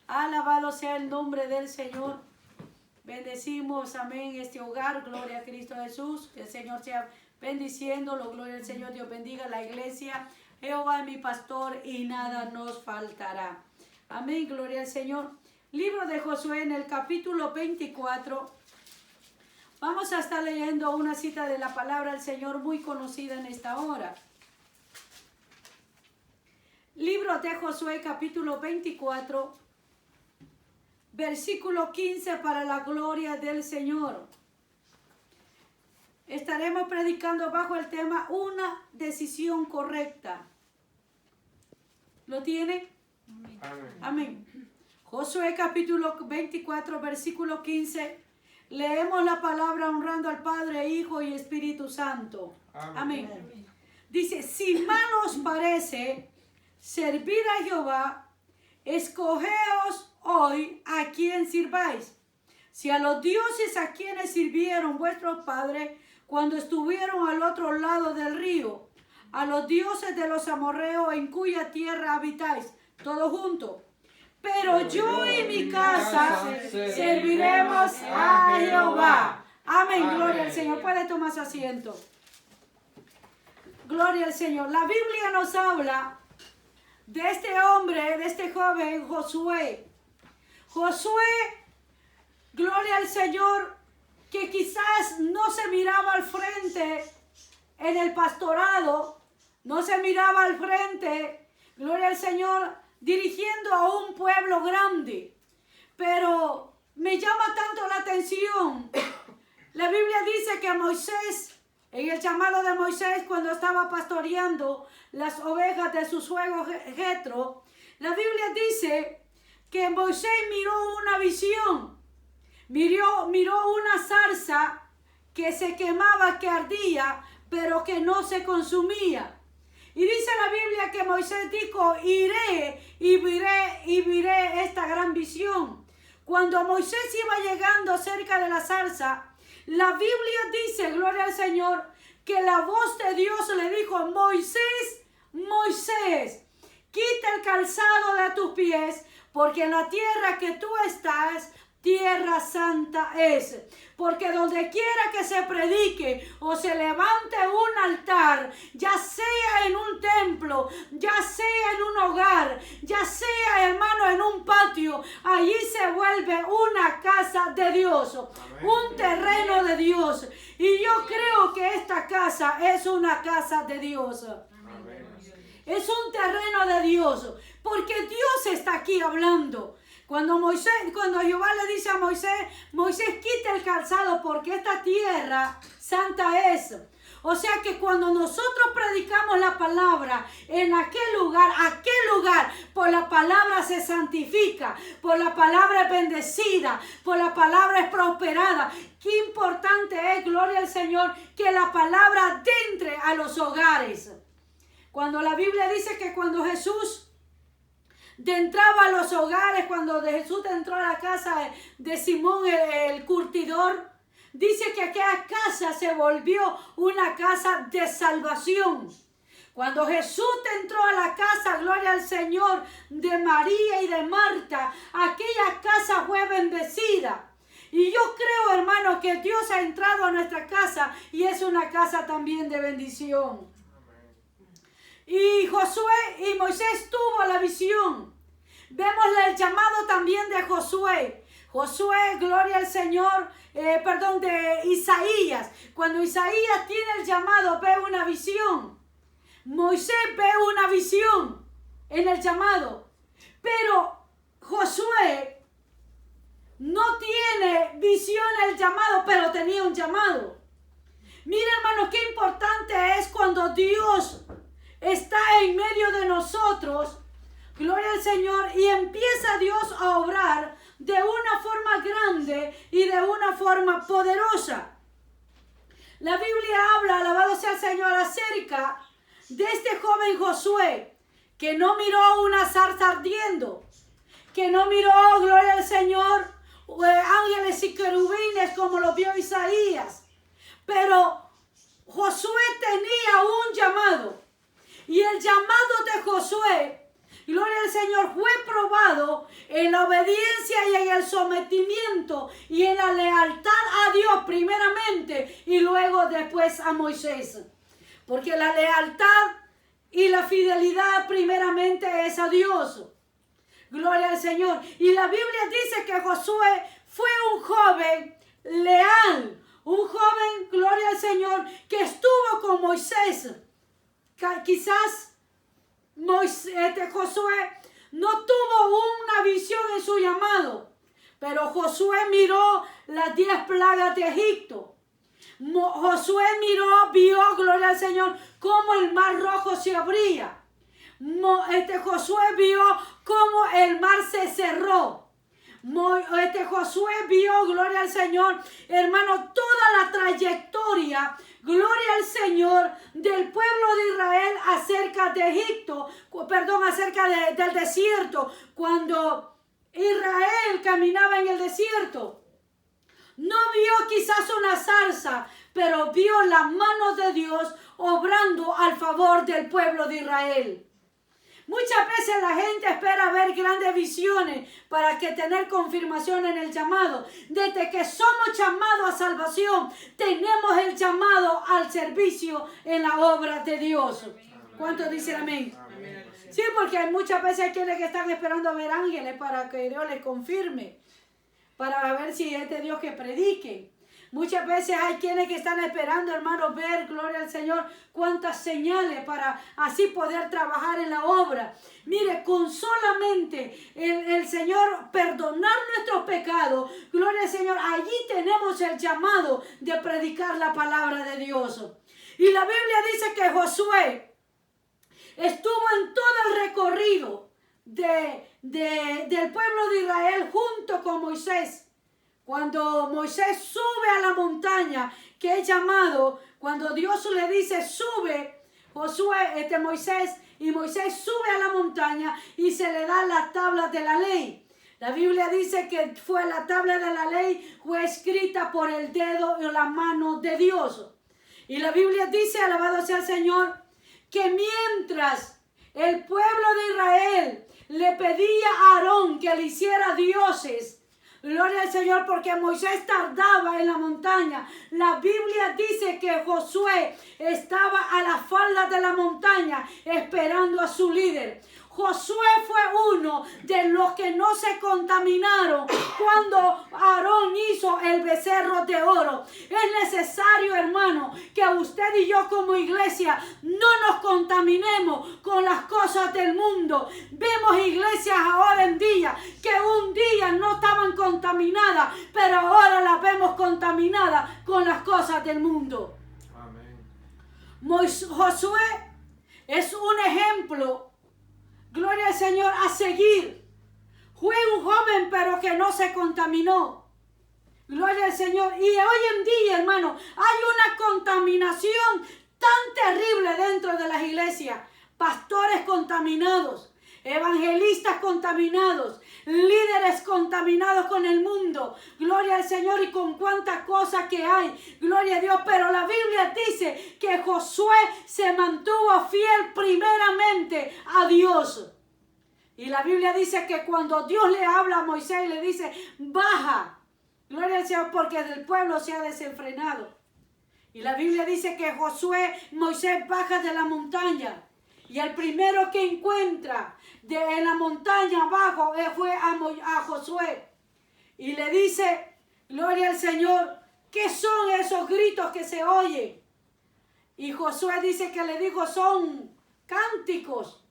Alabado sea el nombre del Señor. Bendecimos, amén, este hogar. Gloria a Cristo Jesús. Que el Señor sea bendiciéndolo. Gloria al Señor. Dios bendiga la iglesia. Jehová es mi pastor y nada nos faltará. Amén. Gloria al Señor. Libro de Josué en el capítulo 24. Vamos a estar leyendo una cita de la palabra del Señor muy conocida en esta hora. Libro de Josué capítulo 24, versículo 15 para la gloria del Señor. Estaremos predicando bajo el tema una decisión correcta. ¿Lo tienen? Amén. Amén. Josué capítulo 24, versículo 15. Leemos la palabra honrando al Padre, Hijo y Espíritu Santo. Amén. Amén. Dice, si mal os parece servir a Jehová, escogeos hoy a quien sirváis. Si a los dioses a quienes sirvieron vuestros padres cuando estuvieron al otro lado del río, a los dioses de los amorreos en cuya tierra habitáis, todos juntos. Pero yo y mi casa serviremos a Jehová. Amén. Gloria al Señor. Puede tomar su asiento. Gloria al Señor. La Biblia nos habla de este hombre, de este joven Josué. Josué, gloria al Señor, que quizás no se miraba al frente en el pastorado, no se miraba al frente, gloria al Señor, dirigiendo a un pueblo grande. Pero me llama tanto la atención. La Biblia dice que Moisés, en el llamado de Moisés, cuando estaba pastoreando las ovejas de su suegro Jetro, la Biblia dice que Moisés miró una visión, miró una zarza que se quemaba, que ardía, pero que no se consumía. Y dice la Biblia que Moisés dijo, iré y veré esta gran visión. Cuando Moisés iba llegando cerca de la zarza, la Biblia dice, gloria al Señor, que la voz de Dios le dijo, Moisés, Moisés, quita el calzado de tus pies, porque en la tierra que tú estás, tierra santa es. Porque donde quiera que se predique o se levante un altar, ya sea en un templo, ya sea en un hogar, ya sea, hermano, en un patio, allí se vuelve una casa de Dios, amén, un terreno de Dios. Y yo creo que esta casa es una casa de Dios. Amén. Es un terreno de Dios, porque Dios está aquí hablando. Cuando Jehová le dice a Moisés, Moisés quita el calzado porque esta tierra santa es. O sea que cuando nosotros predicamos la palabra en aquel lugar, por la palabra se santifica, por la palabra es bendecida, por la palabra es prosperada. Qué importante es, gloria al Señor, que la palabra entre a los hogares. Cuando la Biblia dice que cuando Jesús entraba a los hogares, cuando Jesús entró a la casa de Simón el curtidor, dice que aquella casa se volvió una casa de salvación. Cuando Jesús entró a la casa, gloria al Señor, de María y de Marta, aquella casa fue bendecida. Y yo creo, hermano, que Dios ha entrado a nuestra casa y es una casa también de bendición. Y Josué y Moisés tuvo la visión. Vemos el llamado también de Josué. Josué, gloria al Señor, de Isaías. Cuando Isaías tiene el llamado, ve una visión. Moisés ve una visión en el llamado. Pero Josué no tiene visión en el llamado, pero tenía un llamado. Mira, hermano, qué importante es cuando Dios está en medio de nosotros, gloria al Señor, y empieza Dios a obrar de una forma grande y de una forma poderosa. La Biblia habla, alabado sea el Señor, acerca de este joven Josué, que no miró una zarza ardiendo, que no miró, gloria al Señor, ángeles y querubines como lo vio Isaías, pero Josué tenía un llamado. Y el llamado de Josué, gloria al Señor, fue probado en la obediencia y en el sometimiento y en la lealtad a Dios primeramente y luego después a Moisés. Porque la lealtad y la fidelidad primeramente es a Dios. Gloria al Señor. Y la Biblia dice que Josué fue un joven leal. Un joven, gloria al Señor, que estuvo con Moisés. Quizás Josué no tuvo una visión en su llamado, pero Josué miró las 10 plagas de Egipto. Josué vio, gloria al Señor, cómo el mar rojo se abría. Josué vio cómo el mar se cerró. Josué vio, gloria al Señor, hermano, toda la trayectoria, gloria al Señor, del pueblo de Israel acerca de Egipto, acerca del desierto, cuando Israel caminaba en el desierto. No vio quizás una zarza, pero vio la mano de Dios obrando al favor del pueblo de Israel. Muchas veces la gente espera ver grandes visiones para que tener confirmación en el llamado. Desde que somos llamados a salvación, tenemos el llamado al servicio en la obra de Dios. ¿Cuántos dicen amén? Sí, porque hay muchas veces hay quienes que están esperando a ver ángeles para que Dios les confirme, para ver si es de Dios que predique. Muchas veces hay quienes que están esperando, hermanos, ver, gloria al Señor, cuántas señales para así poder trabajar en la obra. Mire, con solamente el Señor perdonar nuestros pecados, gloria al Señor, allí tenemos el llamado de predicar la palabra de Dios. Y la Biblia dice que Josué estuvo en todo el recorrido del pueblo de Israel junto con Moisés. Cuando Moisés sube a la montaña, que es llamado, cuando Dios le dice sube, Moisés sube a la montaña y se le da la tabla de la ley. La Biblia dice que fue la tabla de la ley, fue escrita por el dedo o la mano de Dios. Y la Biblia dice, alabado sea el Señor, que mientras el pueblo de Israel le pedía a Aarón que le hiciera dioses, gloria al Señor, porque Moisés tardaba en la montaña. La Biblia dice que Josué estaba a la falda de la montaña esperando a su líder. Josué fue uno de los que no se contaminaron cuando Aarón hizo el becerro de oro. Es necesario, hermano, que usted y yo como iglesia no nos contaminemos con las cosas del mundo. Vemos iglesias ahora en día que un día no estaban contaminadas, pero ahora las vemos contaminadas con las cosas del mundo. Amén. Josué es un ejemplo, gloria al Señor, a seguir. Fue un joven pero que no se contaminó. Gloria al Señor. Y hoy en día, hermano, hay una contaminación tan terrible dentro de las iglesias. Pastores contaminados, evangelistas contaminados, líderes contaminados con el mundo. Gloria al Señor, y con cuántas cosas que hay. Gloria a Dios. Pero la Biblia dice que Josué se mantuvo fiel primeramente a Dios. Y la Biblia dice que cuando Dios le habla a Moisés, le dice, baja. Gloria al Señor, porque el pueblo se ha desenfrenado. Y la Biblia dice que Moisés baja de la montaña. Y el primero que encuentra en la montaña abajo fue a Josué. Y le dice, gloria al Señor, ¿qué son esos gritos que se oyen? Y Josué dice que le dijo, son cánticos.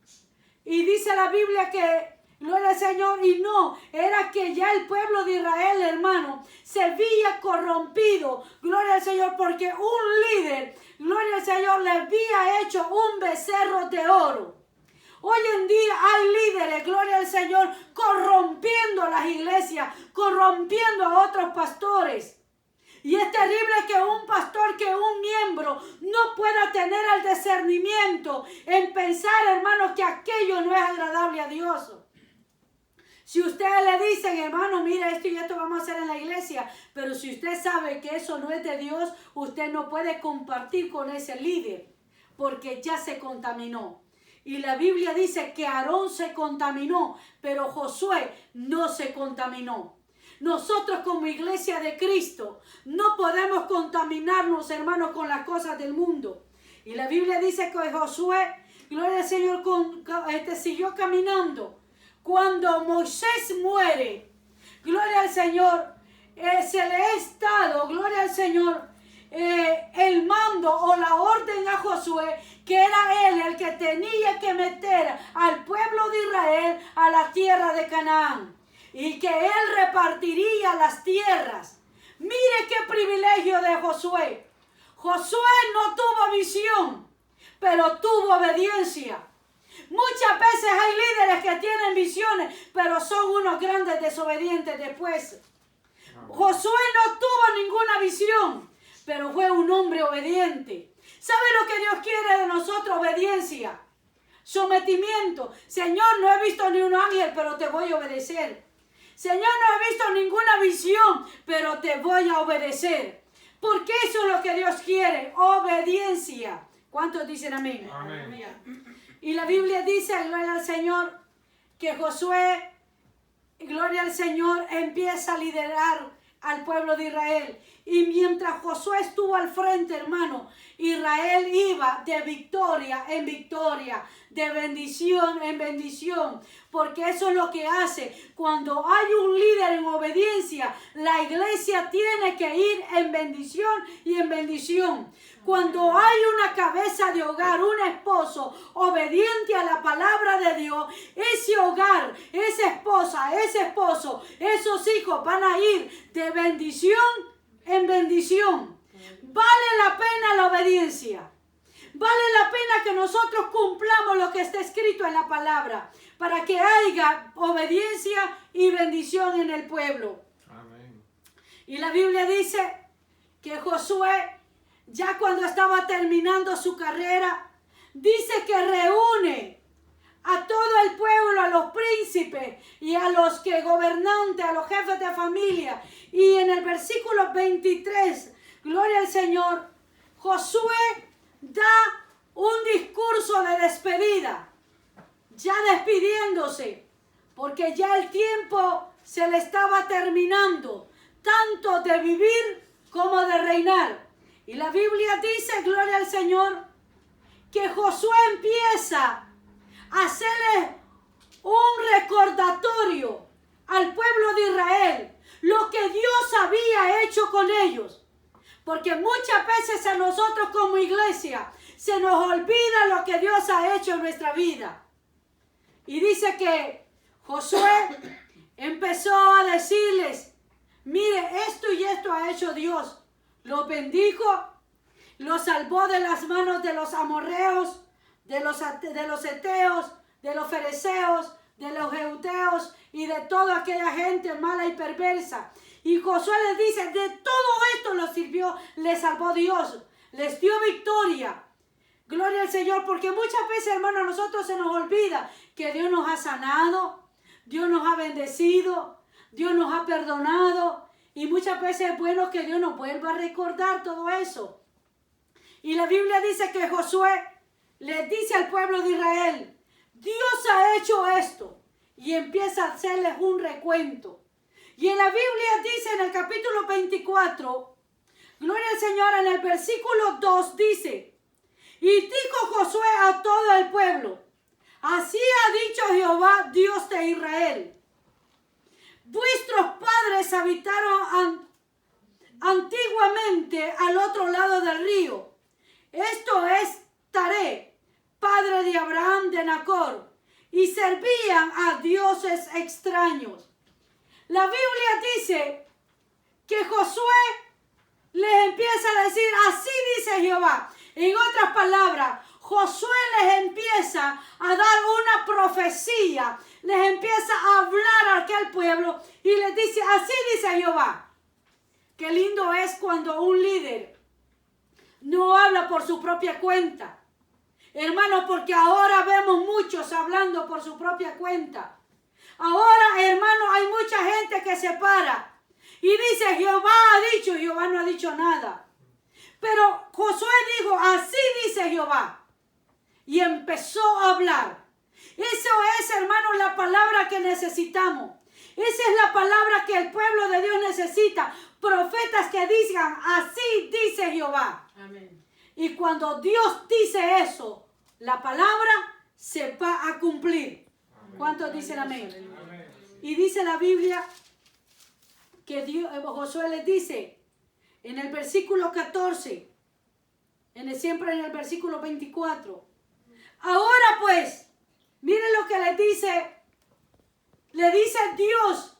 Y dice la Biblia que, gloria al Señor, y no, era que ya el pueblo de Israel, hermano, se había corrompido, gloria al Señor, porque un líder, gloria al Señor, le había hecho un becerro de oro. Hoy en día hay líderes, gloria al Señor, corrompiendo las iglesias, corrompiendo a otros pastores. Y es terrible que un pastor, que un miembro no pueda tener el discernimiento en pensar, hermanos, que aquello no es agradable a Dios. Si ustedes le dicen, hermano, mira, esto y esto vamos a hacer en la iglesia, pero si usted sabe que eso no es de Dios, usted no puede compartir con ese líder, porque ya se contaminó. Y la Biblia dice que Aarón se contaminó, pero Josué no se contaminó. Nosotros como iglesia de Cristo no podemos contaminarnos, hermanos, con las cosas del mundo. Y la Biblia dice que Josué, gloria al Señor, siguió caminando. Cuando Moisés muere, gloria al Señor, se le ha estado, gloria al Señor, el mando o la orden a Josué, que era él el que tenía que meter al pueblo de Israel a la tierra de Canaán, y que él repartiría las tierras. Mire qué privilegio de Josué. Josué no tuvo visión, pero tuvo obediencia. Muchas veces hay líderes que tienen visiones, pero son unos grandes desobedientes después. Josué no tuvo ninguna visión, pero fue un hombre obediente. ¿Sabe lo que Dios quiere de nosotros? Obediencia, sometimiento. Señor, no he visto ni un ángel, pero te voy a obedecer. Señor, no he visto ninguna visión, pero te voy a obedecer. Porque eso es lo que Dios quiere, obediencia. ¿Cuántos dicen amén? Amén. Y la Biblia dice, gloria al Señor, que Josué, gloria al Señor, empieza a liderar al pueblo de Israel. Y mientras Josué estuvo al frente, hermano, Israel iba de victoria en victoria, de bendición en bendición. Porque eso es lo que hace. Cuando hay un líder en obediencia, la iglesia tiene que ir en bendición y en bendición. Cuando hay una cabeza de hogar, un esposo obediente a la palabra de Dios, ese hogar, esa esposa, ese esposo, esos hijos van a ir de bendición en bendición. Vale la pena la obediencia. Vale la pena que nosotros cumplamos lo que está escrito en la palabra, para que haya obediencia y bendición en el pueblo. Amén. Y la Biblia dice que Josué, ya cuando estaba terminando su carrera, dice que reúne a todo el pueblo, a los príncipes y a los que gobernantes, a los jefes de familia. Y en el versículo 23, gloria al Señor, Josué da un discurso de despedida, ya despidiéndose, porque ya el tiempo se le estaba terminando, tanto de vivir como de reinar. Y la Biblia dice, gloria al Señor, que Josué empieza a hacerle un recordatorio al pueblo de Israel, lo que Dios había hecho con ellos. Porque muchas veces a nosotros como iglesia se nos olvida lo que Dios ha hecho en nuestra vida. Y dice que Josué empezó a decirles, mire, esto y esto ha hecho Dios. Los bendijo, los salvó de las manos de los amorreos, de los heteos, de los fereceos, de los geuteos y de toda aquella gente mala y perversa. Y Josué les dice, de todo esto los sirvió, les salvó Dios, les dio victoria. Gloria al Señor, porque muchas veces, hermanos, a nosotros se nos olvida que Dios nos ha sanado, Dios nos ha bendecido, Dios nos ha perdonado. Y muchas veces es bueno que Dios nos vuelva a recordar todo eso. Y la Biblia dice que Josué les dice al pueblo de Israel, Dios ha hecho esto. Y empieza a hacerles un recuento. Y en la Biblia dice en el capítulo 24, gloria al Señor, en el versículo 2 dice, y dijo Josué a todo el pueblo, así ha dicho Jehová, Dios de Israel. Vuestros padres habitaron antiguamente al otro lado del río. Esto es Taré, padre de Abraham de Nacor, y servían a dioses extraños. La Biblia dice que Josué les empieza a decir, así dice Jehová. En otras palabras, Josué les empieza a dar una profecía, les empieza a hablar a aquel pueblo y les dice, así dice Jehová. Qué lindo es cuando un líder no habla por su propia cuenta. Hermano, porque ahora vemos muchos hablando por su propia cuenta. Ahora, hermano, hay mucha gente que se para y dice, Jehová ha dicho, Jehová no ha dicho nada. Pero Josué dijo, así dice Jehová. y empezó a hablar. Eso es, hermanos, la palabra que necesitamos. Esa es la palabra que el pueblo de Dios necesita. Profetas que digan, así dice Jehová. Amén. Y cuando Dios dice eso, la palabra se va a cumplir. Amén. ¿Cuántos dicen amén? Amén. Y dice la Biblia que Josué les dice en el versículo 14, siempre en el versículo 24. Ahora pues, miren lo que le dice Dios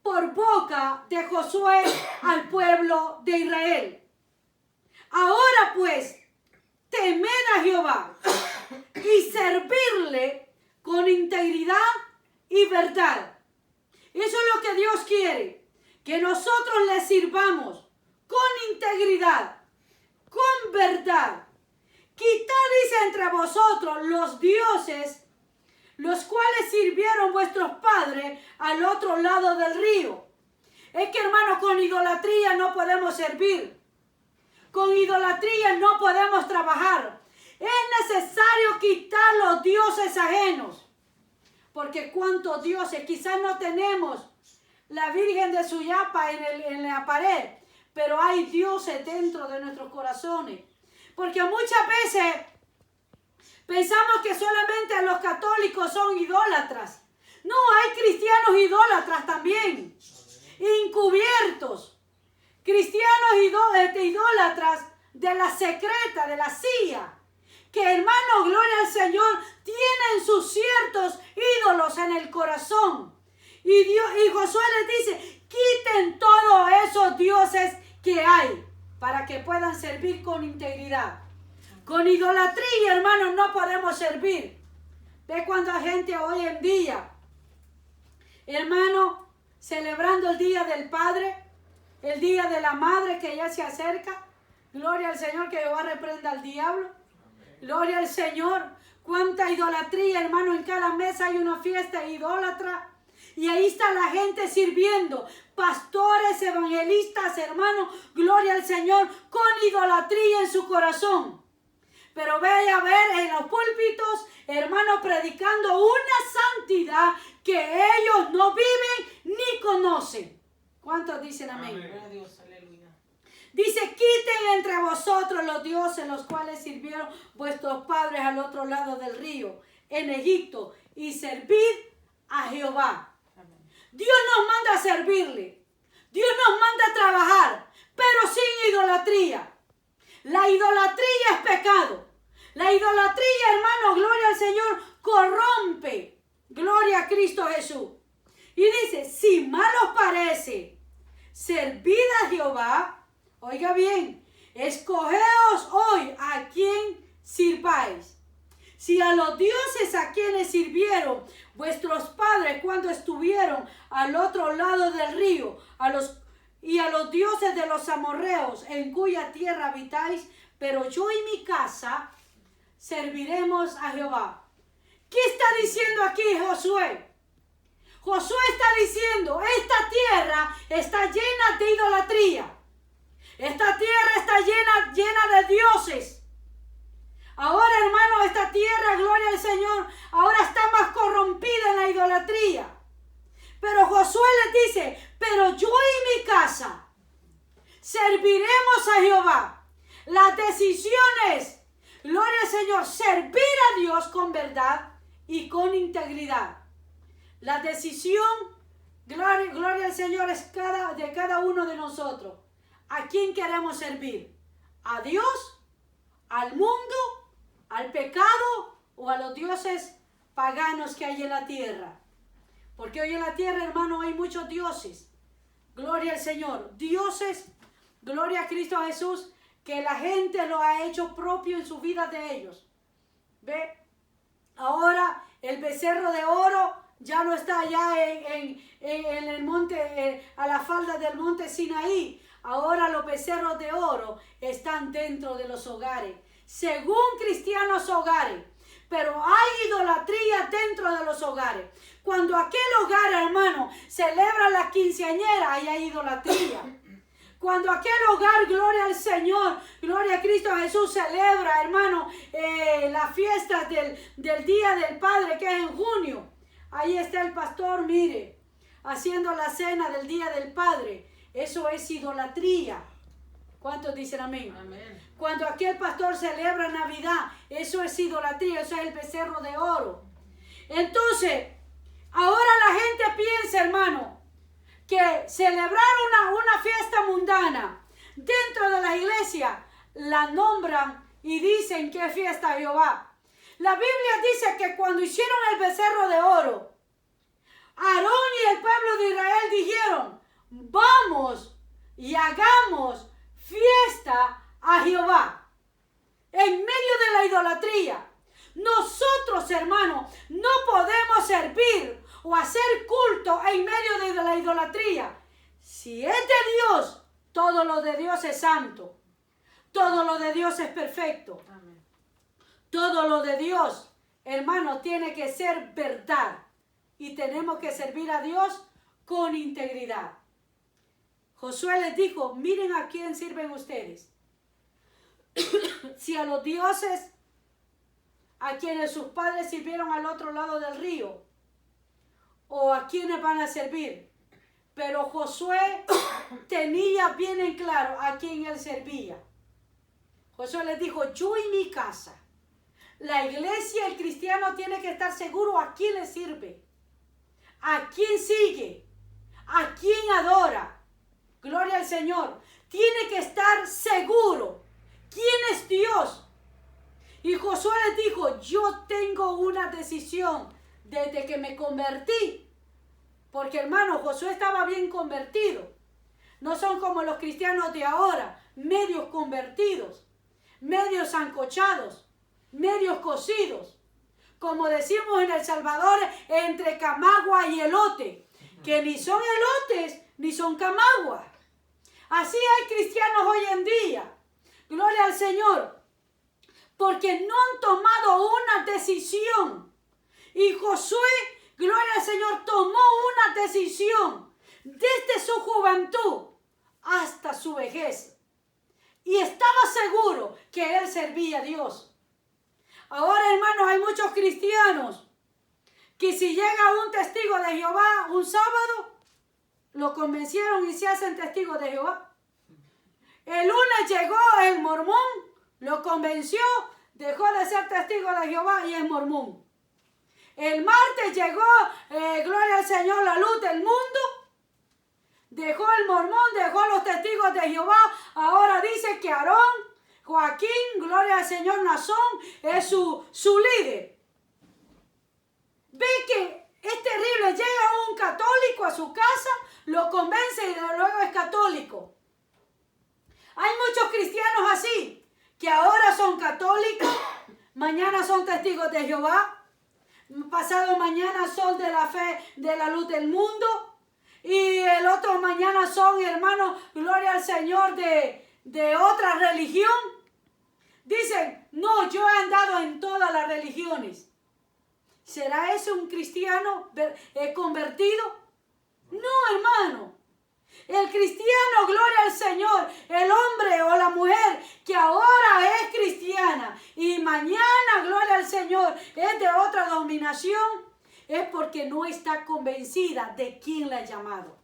por boca de Josué al pueblo de Israel. Ahora pues, temed a Jehová y servirle con integridad y verdad. Eso es lo que Dios quiere, que nosotros le sirvamos con integridad, con verdad. Quitad, dice, entre vosotros los dioses, los cuales sirvieron vuestros padres al otro lado del río. Es que, hermanos, con idolatría no podemos servir. Con idolatría no podemos trabajar. Es necesario quitar los dioses ajenos. Porque cuántos dioses, quizás no tenemos la Virgen de Suyapa en la pared, pero hay dioses dentro de nuestros corazones. Porque muchas veces pensamos que solamente los católicos son idólatras. No, hay cristianos idólatras también, encubiertos. Cristianos idólatras de la secreta, de la CIA, que, hermano, gloria al Señor, tienen sus ciertos ídolos en el corazón. Y Josué les dice, quiten todos esos dioses que hay para que puedan servir con integridad. Con idolatría, hermanos, no podemos servir. Ve cuánta gente hoy en día, hermano, celebrando el Día del Padre, el Día de la Madre que ya se acerca. Gloria al Señor, que Jehová reprenda al diablo. Gloria al Señor. Cuánta idolatría, hermano. En cada mesa hay una fiesta idólatra. Y ahí está la gente sirviendo. Pastores, evangelistas, hermano. Gloria al Señor. Con idolatría en su corazón. Pero vaya a ver en los púlpitos, hermano, predicando una santidad que ellos no viven ni conocen. ¿Cuántos dicen amén? Gloria a Dios, aleluya. Dice, quiten entre vosotros los dioses los cuales sirvieron vuestros padres al otro lado del río, en Egipto, y servid a Jehová. Amén. Dios nos manda a servirle. Dios nos manda a trabajar, pero sin idolatría. La idolatría es pecado. La idolatría, hermano, gloria al Señor, corrompe. Gloria a Cristo Jesús. Y dice, si mal os parece servid a Jehová, oiga bien, escogeos hoy a quién sirváis. Si a los dioses a quienes sirvieron vuestros padres cuando estuvieron al otro lado del río, a los dioses de los amorreos en cuya tierra habitáis, pero yo y mi casa serviremos a Jehová. ¿Qué está diciendo aquí Josué? Josué está diciendo, esta tierra está llena de idolatría. Esta tierra está llena de dioses. Ahora, hermano, esta tierra, gloria al Señor, ahora está más corrompida en la idolatría. Pero Josué les dice, pero yo y mi casa serviremos a Jehová. Las decisiones, gloria al Señor, servir a Dios con verdad y con integridad. La decisión, gloria al Señor, es de cada uno de nosotros. ¿A quién queremos servir? ¿A Dios? ¿Al mundo? ¿Al pecado? ¿O a los dioses paganos que hay en la tierra? Porque hoy en la tierra, hermano, hay muchos dioses. Gloria al Señor. Dioses, gloria a Cristo Jesús, que la gente lo ha hecho propio en su vida de ellos. ¿Ve? Ahora el becerro de oro ya no está allá en el monte, a la falda del monte Sinaí. Ahora los becerros de oro están dentro de los hogares, según cristianos hogares. Pero hay idolatría dentro de los hogares. Cuando aquel hogar, hermano, celebra la quinceañera, ahí hay idolatría. Cuando aquel hogar, gloria al Señor, gloria a Cristo Jesús, celebra, hermano, las fiestas del Día del Padre, que es en junio. Ahí está el pastor, mire, haciendo la cena del Día del Padre. Eso es idolatría. ¿Cuántos dicen amén? Amén. Cuando aquel pastor celebra Navidad, eso es idolatría, eso es el becerro de oro. Entonces, ahora la gente piensa, hermano, que celebrar una fiesta mundana dentro de la iglesia, la nombran y dicen que es fiesta de Jehová. La Biblia dice que cuando hicieron el becerro de oro, Aarón y el pueblo de Israel dijeron, vamos y hagamos fiesta a Jehová. En medio de la idolatría, nosotros, hermanos, no podemos servir o hacer culto en medio de la idolatría. Si es de Dios, todo lo de Dios es santo. Todo lo de Dios es perfecto. Amén. Todo lo de Dios, hermano, tiene que ser verdad. Y tenemos que servir a Dios con integridad. Josué les dijo, miren a quién sirven ustedes. Si a los dioses a quienes sus padres sirvieron al otro lado del río, o a quienes van a servir. Pero Josué tenía bien en claro a quién él servía. Josué les dijo, yo y mi casa. La iglesia, el cristiano tiene que estar seguro a quién le sirve, a quién sigue, a quién adora. Gloria al Señor. Tiene que estar seguro quién es Dios. Y Josué les dijo, yo tengo una decisión desde que me convertí. Porque hermano, Josué estaba bien convertido. No son como los cristianos de ahora, medios convertidos, medios sancochados, medios cocidos. Como decimos en El Salvador, entre camagua y elote, que ni son elotes ni son camagua. Así hay cristianos hoy en día. Gloria al Señor. Porque no han tomado una decisión. Y Josué, gloria al Señor, tomó una decisión desde su juventud hasta su vejez. Y estaba seguro que él servía a Dios. Ahora, hermanos, hay muchos cristianos que si llega un testigo de Jehová un sábado, lo convencieron y se hacen testigos de Jehová. El lunes llegó el mormón, lo convenció, dejó de ser testigo de Jehová y es mormón. El martes llegó, gloria al Señor, la luz del mundo. Dejó el mormón, dejó los testigos de Jehová. Ahora dice que Aarón, Joaquín, gloria al Señor, Nazón, es su líder. Ve que es terrible. Llega un católico a su casa, lo convence y luego es católico. Hay muchos cristianos así, que ahora son católicos, mañana son testigos de Jehová, pasado mañana son de la fe de la luz del mundo, y el otro mañana son, hermanos, gloria al Señor, de otra religión. Dicen, no, yo he andado en todas las religiones. ¿Será ese un cristiano convertido? No, hermano. El cristiano, gloria al Señor, el hombre o la mujer que ahora es cristiana y mañana, gloria al Señor, es de otra denominación, es porque no está convencida de quién la ha llamado.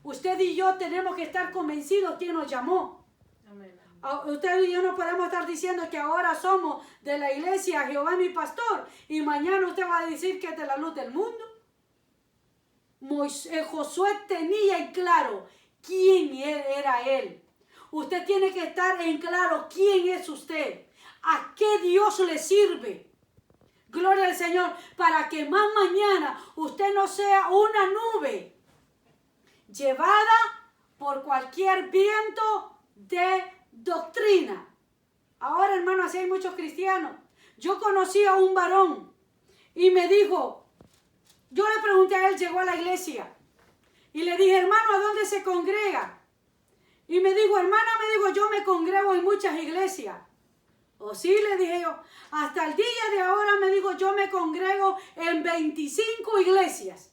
Usted y yo tenemos que estar convencidos quién nos llamó. Amén. Usted y yo no podemos estar diciendo que ahora somos de la iglesia Jehová mi pastor y mañana usted va a decir que es de la luz del mundo. Josué tenía en claro quién era él. Usted tiene que estar en claro quién es usted, a qué Dios le sirve. Gloria al Señor, para que más mañana usted no sea una nube llevada por cualquier viento de doctrina. Ahora, hermano, así hay muchos cristianos. Yo conocí a un varón y me dijo, yo le pregunté a él, llegó a la iglesia y le dije, hermano, ¿a dónde se congrega? Y me dijo, hermana, yo me congrego en muchas iglesias. O sí, le dije yo, hasta el día de ahora, me dijo, yo me congrego en 25 iglesias.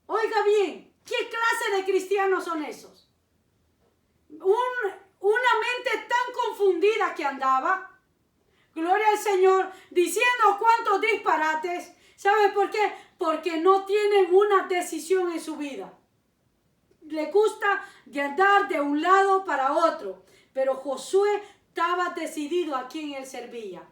Oiga bien, ¿qué clase de cristiano cristianos son esos? Una mente tan confundida que andaba. Gloria al Señor, diciendo cuántos disparates. ¿Sabe por qué? Porque no tienen una decisión en su vida. Le gusta de andar de un lado para otro. Pero Josué estaba decidido a quién él servía.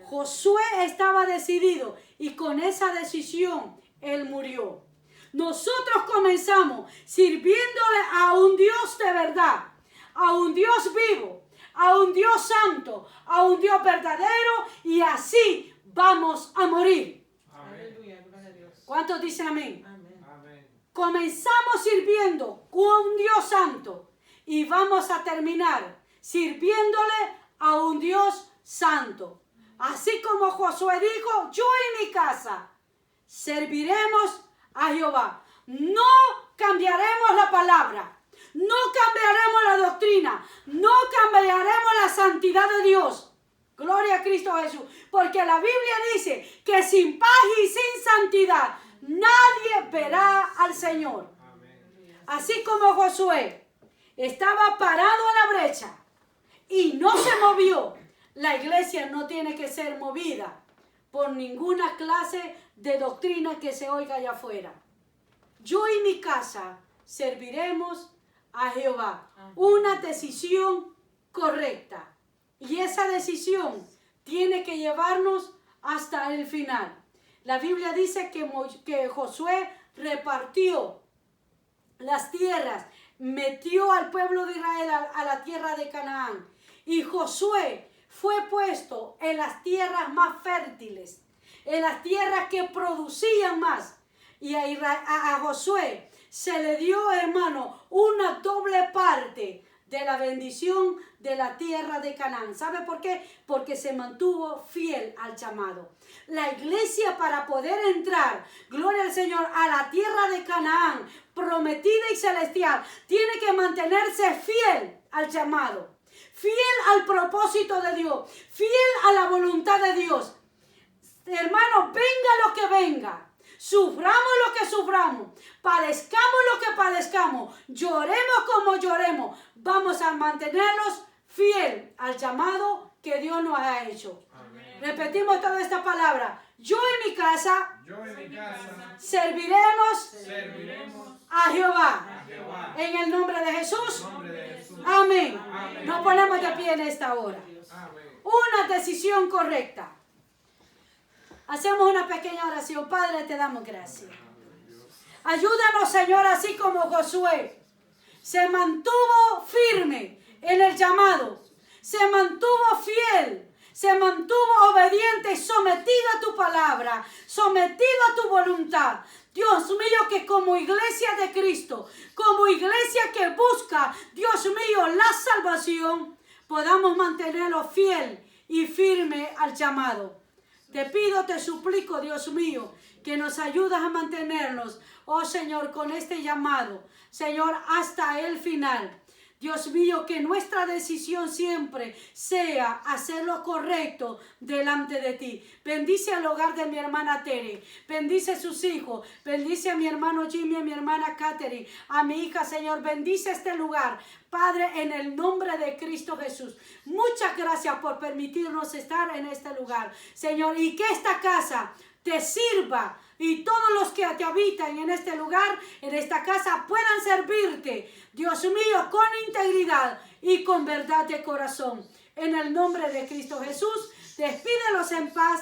Josué estaba decidido y con esa decisión él murió. Nosotros comenzamos sirviéndole a un Dios de verdad, a un Dios vivo, a un Dios santo, a un Dios verdadero, y así vamos a morir. Aleluya, gloria a Dios. ¿Cuántos dicen amén? Amén. Comenzamos sirviendo a un Dios santo y vamos a terminar sirviéndole a un Dios santo. Así como Josué dijo, yo y mi casa serviremos a Jehová. No cambiaremos la palabra, no cambiaremos la doctrina, no cambiaremos la santidad de Dios. Gloria a Cristo Jesús. Porque la Biblia dice que sin paz y sin santidad nadie verá al Señor. Así como Josué estaba parado en la brecha y no se movió, la iglesia no tiene que ser movida por ninguna clase de doctrina que se oiga allá afuera. Yo y mi casa serviremos a Jehová. Una decisión correcta. Y esa decisión tiene que llevarnos hasta el final. La Biblia dice que Josué repartió las tierras, metió al pueblo de Israel a la tierra de Canaán. Y Josué fue puesto en las tierras más fértiles, en las tierras que producían más. Y a Josué se le dio, hermano, una doble parte de la bendición de la tierra de Canaán. ¿Sabe por qué? Porque se mantuvo fiel al llamado. La iglesia, para poder entrar, gloria al Señor, a la tierra de Canaán, prometida y celestial, tiene que mantenerse fiel al llamado, fiel al propósito de Dios, fiel a la voluntad de Dios. Hermano, venga lo que venga, suframos lo que suframos, padezcamos lo que padezcamos, lloremos como lloremos, vamos a mantenernos fiel al llamado que Dios nos ha hecho. Amén. Repetimos toda esta palabra. Yo y mi casa, serviremos a Jehová. En el nombre de Jesús. Amén. Amén. Nos ponemos de pie en esta hora. Amén. Una decisión correcta. Hacemos una pequeña oración. Padre, te damos gracias. Ayúdanos, Señor, así como Josué se mantuvo firme en el llamado, se mantuvo fiel, se mantuvo obediente y sometido a tu palabra, sometido a tu voluntad. Dios mío, que como iglesia de Cristo, como iglesia que busca, Dios mío, la salvación, podamos mantenerlo fiel y firme al llamado. Te pido, te suplico, Dios mío, que nos ayudes a mantenernos, oh Señor, con este llamado, Señor, hasta el final. Dios mío, que nuestra decisión siempre sea hacer lo correcto delante de ti. Bendice al hogar de mi hermana Tere, bendice a sus hijos, bendice a mi hermano Jimmy, a mi hermana Catherine, a mi hija, Señor, bendice este lugar. Padre, en el nombre de Cristo Jesús, muchas gracias por permitirnos estar en este lugar, Señor, y que esta casa te sirva y todos los que te habitan en este lugar, en esta casa, puedan servirte, Dios mío, con integridad y con verdad de corazón. En el nombre de Cristo Jesús, despídelos en paz.